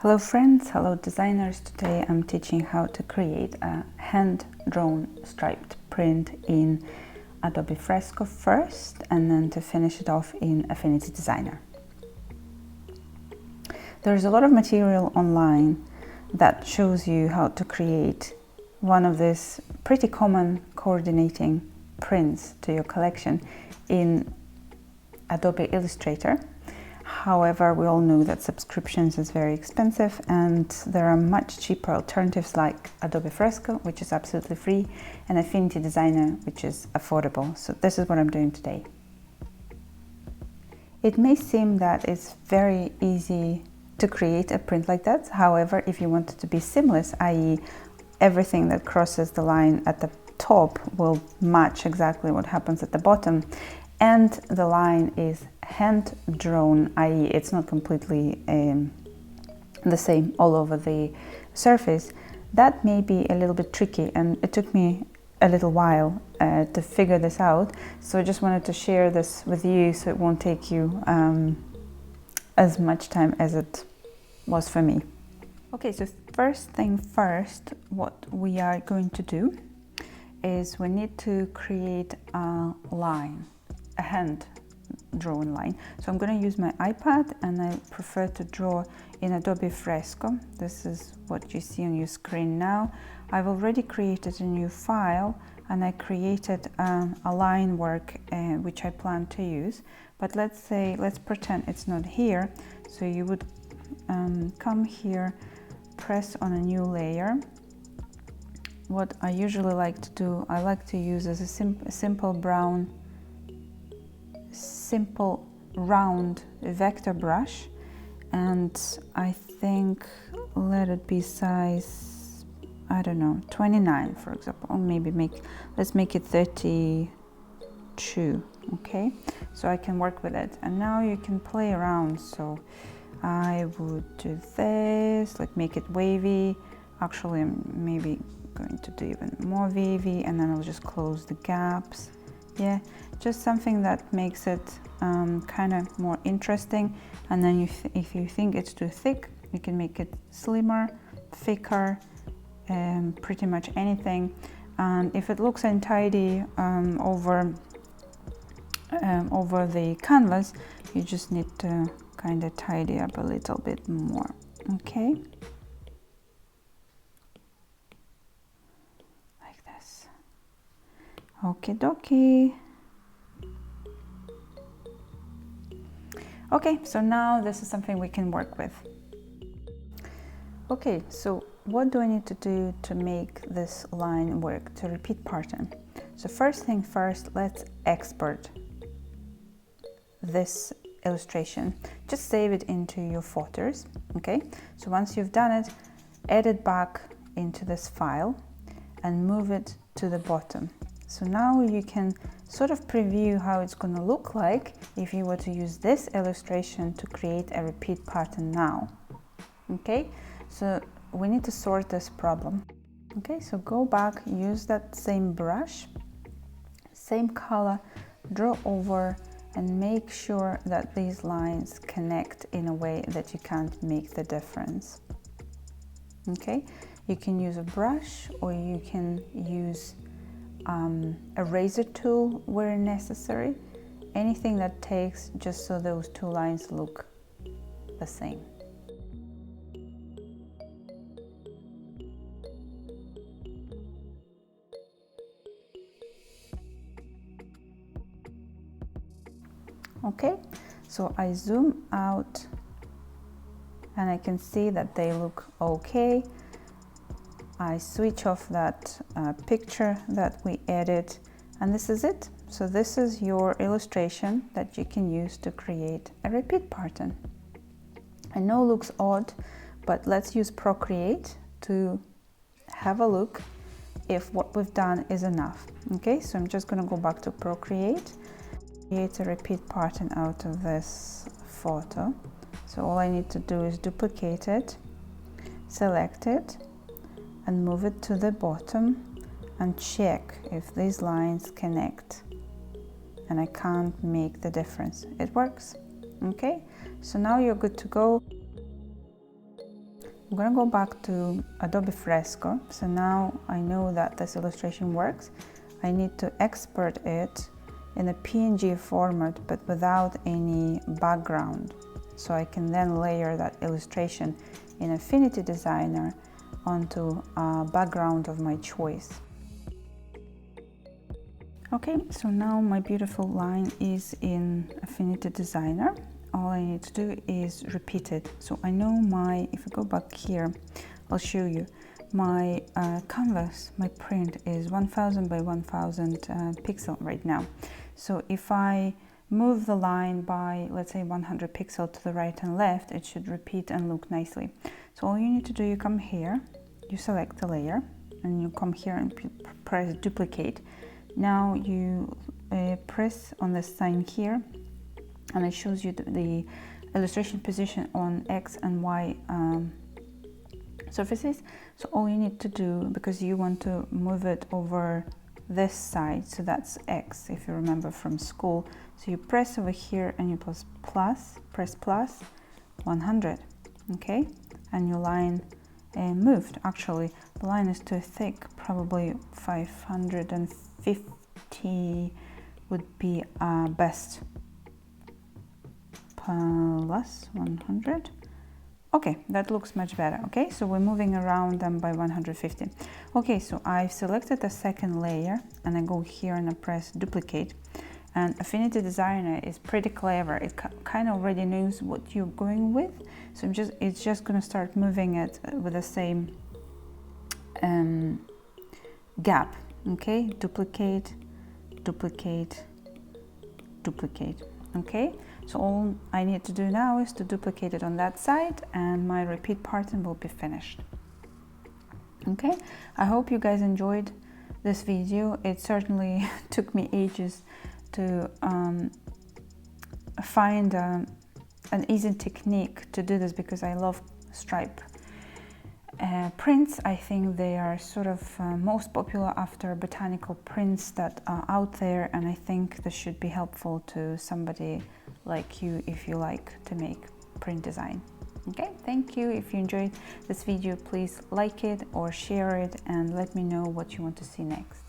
Hello friends, hello designers. Today I'm teaching how to create a hand-drawn striped print in Adobe Fresco first, and then to finish it off in Affinity Designer. There's a lot of material online that shows you how to create one of these pretty common coordinating prints to your collection in Adobe Illustrator. However, we all know that subscriptions is very expensive, and there are much cheaper alternatives like Adobe Fresco, which is absolutely free, and Affinity Designer, which is affordable. So this is what I'm doing today. It may seem that it's very easy to create a print like that. However, if you want it to be seamless, i.e. everything that crosses the line at the top will match exactly what happens at the bottom, and the line is hand drawn, i.e. it's not completely the same all over the surface, that may be a little bit tricky, and it took me a little while to figure this out. So I just wanted to share this with you so it won't take you as much time as it was for me. Okay, so first thing first, what we are going to do is we need to create a line, a hand drawn line. So I'm going to use my iPad, and I prefer to draw in Adobe Fresco. This is what you see on your screen now. I've already created a new file, and I created a line work which I plan to use. But let's pretend it's not here. So you would come here, press on a new layer. What I usually like to do, I like to use as a simple round vector brush, and I think let it be size, I don't know, 29 for example, or maybe let's make it 32. Okay, so I can work with it, and now you can play around. So I would do this, like make it wavy. Actually, I'm maybe going to do even more wavy, and then I'll just close the gaps. Yeah, just something that makes it kind of more interesting. And then if you think it's too thick, you can make it slimmer, thicker, pretty much anything. And if it looks untidy over the canvas, you just need to kind of tidy up a little bit more. Okay, like this. Okie dokie. Okay, so now this is something we can work with. Okay, so what do I need to do to make this line work, to repeat pattern? So first thing first, let's export this illustration. Just save it into your photos. Okay, so once you've done it, add it back into this file and move it to the bottom. So now you can sort of preview how it's going to look like if you were to use this illustration to create a repeat pattern now. Okay, so we need to sort this problem. Okay, so go back, use that same brush, same color, draw over, and make sure that these lines connect in a way that you can't make the difference. Okay, you can use a brush, or you can use a razor tool where necessary. Anything that takes just so those two lines look the same. Okay, so I zoom out and I can see that they look okay. I switch off that picture that we added, and this is it. So this is your illustration that you can use to create a repeat pattern. I know it looks odd, but let's use PROCREATE to have a look if what we've done is enough. Okay, so I'm just going to go back to PROCREATE, create a repeat pattern out of this photo. So all I need to do is duplicate it, select it, and move it to the bottom, and check if these lines connect, and I can't make the difference. It works. Okay, so now you're good to go. I'm gonna go back to Adobe Fresco. So now I know that this illustration works. I need to export it in a PNG format, but without any background. So I can then layer that illustration in Affinity Designer onto a background of my choice. Okay, so now my beautiful line is in Affinity Designer. All I need to do is repeat it. So I know if I go back here, I'll show you. My canvas, my print is 1000 by 1000 pixel right now. So if I move the line by, let's say, 100 pixel to the right and left, it should repeat and look nicely. So all you need to do, you come here, you select the layer, and you come here and press duplicate. Now you press on this sign here, and it shows you the illustration position on X and Y surfaces. So all you need to do, because you want to move it over this side, so that's X, if you remember from school. So you press over here and you press plus 100, okay? And your line moved. Actually, the line is too thick, probably 550 would be best. Plus 100. Okay, that looks much better. Okay, so we're moving around them by 150. Okay, so I've selected the second layer and I go here and I press duplicate. And Affinity Designer is pretty clever. It kind of already knows what you're going with. So it's just going to start moving it with the same gap. Okay, duplicate, duplicate, duplicate. Okay, so all I need to do now is to duplicate it on that side and my repeat pattern will be finished. Okay, I hope you guys enjoyed this video. It certainly took me ages to find an easy technique to do this, because I love stripe prints. I think they are sort of most popular after botanical prints that are out there, and I think this should be helpful to somebody like you if you like to make print design. Okay, thank you. If you enjoyed this video, please like it or share it and let me know what you want to see next.